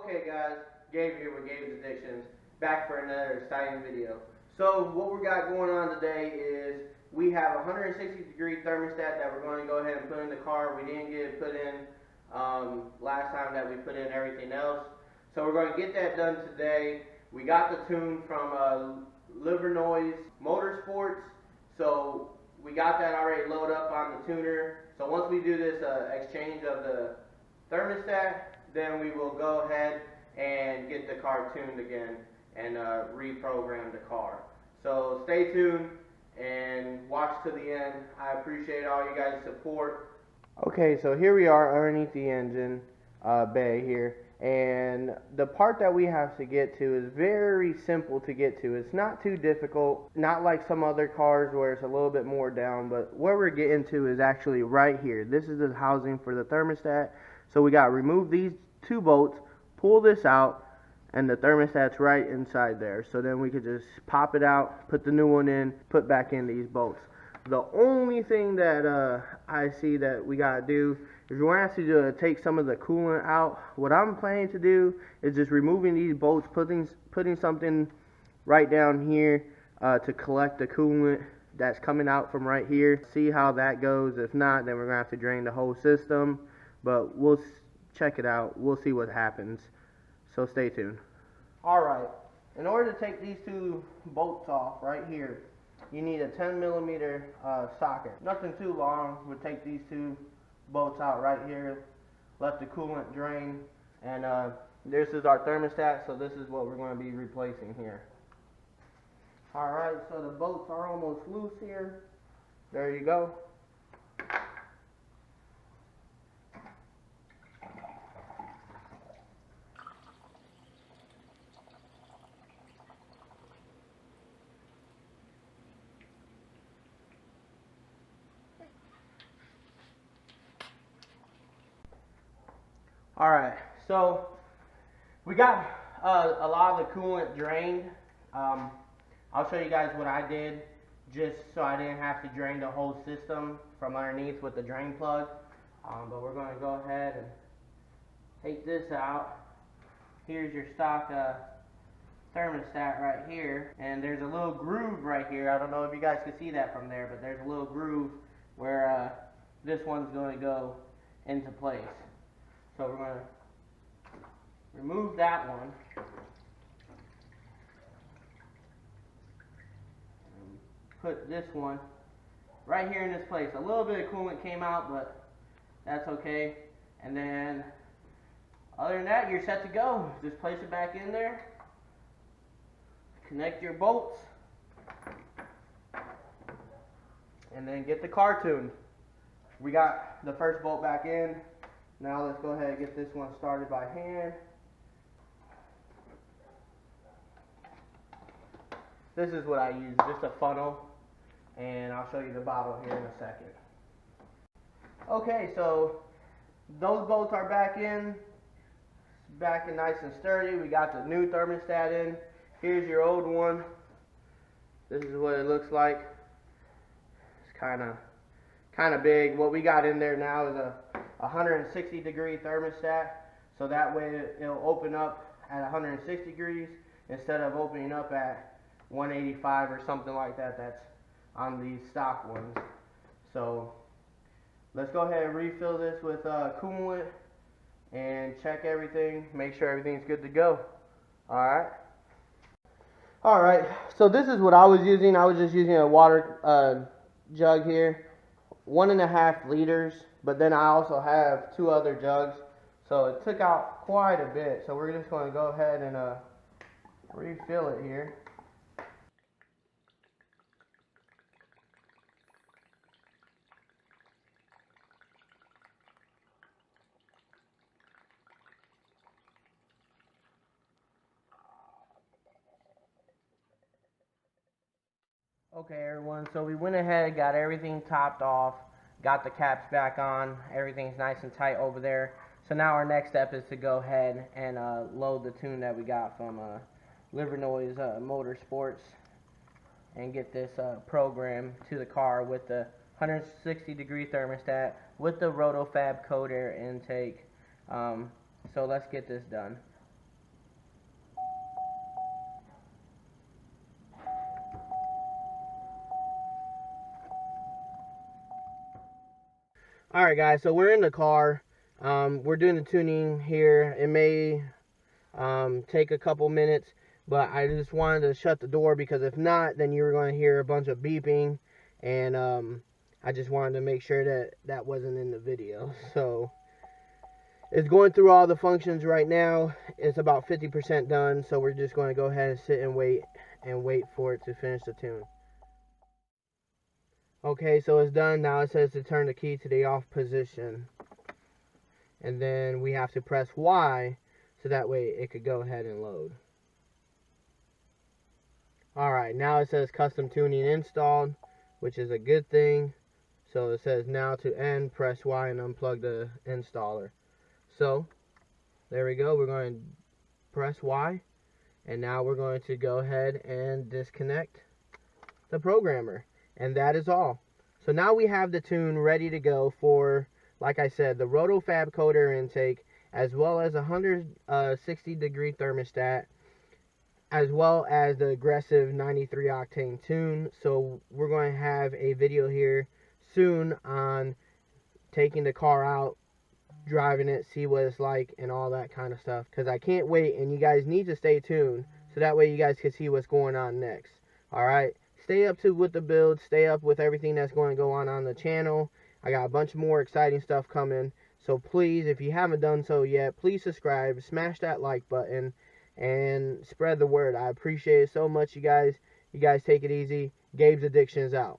Okay guys, Gabe here with Gabe's Addictions, back for another exciting video. So what we got going on today is we have a 160-degree thermostat that we're going to go ahead and put in the car. We didn't get it put in last time that we put in everything else. So we're going to get that done today. We got the tune from Livernois MOTORSPORTS. So we got that already loaded up on the tuner. So once we do this exchange of the thermostat, then we will go ahead and get the car tuned again and reprogram the car. So stay tuned and watch to the end. I appreciate all you guys' support. Okay, so here we are underneath the engine bay here, and the part that we have to get to is very simple to get to. It's not too difficult, not like some other cars where it's a little bit more down, but where we're getting to is actually right here. This is the housing for the thermostat. So we got to remove these two bolts, pull this out, and the thermostat's right inside there. So then we could just pop it out, put the new one in, put back in these bolts. The only thing that I see that we got to do is we're going to have to take some of the coolant out. What I'm planning to do is just removing these bolts, putting something right down here to collect the coolant that's coming out from right here. See how that goes. If not, then we're going to have to drain the whole system. But we'll check it out. We'll see what happens. So stay tuned. Alright, in order to take these two bolts off right here, you need a 10mm socket. Nothing too long. We'll take these two bolts out right here, let the coolant drain, and this is our thermostat, so this is what we're going to be replacing here. Alright, so the bolts are almost loose here. There you go. Alright, so we got a lot of the coolant drained. I'll show you guys what I did just so I didn't have to drain the whole system from underneath with the drain plug. But we're going to go ahead and take this out. Here's your stock thermostat right here, and there's a little groove right here. I don't know if you guys can see that from there, but there's a little groove where this one's going to go into place. So we're going to remove that one. And put this one right here in this place. A little bit of coolant came out, but that's okay. And then, other than that, you're set to go. Just place it back in there. Connect your bolts. And then get the car tuned. We got the first bolt back in. Now let's go ahead and get this one started by hand. This is what I use, just a funnel, and I'll show you the bottle here in a second. Okay, so those bolts are back in nice and sturdy. We got the new thermostat in. Here's your old one. This is what it looks like. It's kind of big. What we got in there now is a 160-degree thermostat, so that way it'll open up at 160 degrees instead of opening up at 185 or something like that that's on these stock ones. So let's go ahead and refill this with coolant and check everything, make sure everything's good to go. Alright, so this is what I was using. I was just using a water jug here, 1.5 liters. But then I also have 2 other jugs, so it took out quite a bit. So we're just going to go ahead and refill it here. Okay everyone, so we went ahead, got everything topped off. Got the caps back on, everything's nice and tight over there. So now our next step is to go ahead and load the tune that we got from Livernois MOTORSPORTS and get this program to the car with the 160-degree thermostat with the ROTO-FAB cold air intake. So let's get this done. Alright guys, so we're in the car. We're doing the tuning here. It may take a couple minutes, but I just wanted to shut the door because if not, then you were going to hear a bunch of beeping, and I just wanted to make sure that that wasn't in the video. So it's going through all the functions right now. It's about 50% done, so we're just going to go ahead and sit and wait for it to finish the tune. Okay, so it's done. Now it says to turn the key to the off position, and then we have to press Y so that way it could go ahead and load. Alright, now it says custom tuning installed, which is a good thing. So it says now to end, press Y and unplug the installer. So there we go. We're going to press Y, and now we're going to go ahead and disconnect the programmer, and that is all. So now we have the tune ready to go for, like I said, the ROTO-FAB coder intake, as well as a 160-degree thermostat, as well as the aggressive 93 octane tune. So we're going to have a video here soon on taking the car out, driving it, see what it's like, and all that kind of stuff, because I can't wait, and you guys need to stay tuned so that way you guys can see what's going on next. Alright, stay up with the build, stay up with everything that's going to go on the channel. I got a bunch more exciting stuff coming, so please, if you haven't done so yet, please subscribe, smash that like button, and spread the word. I appreciate it so much, you guys. You guys take it easy. Gabe's Addictions out.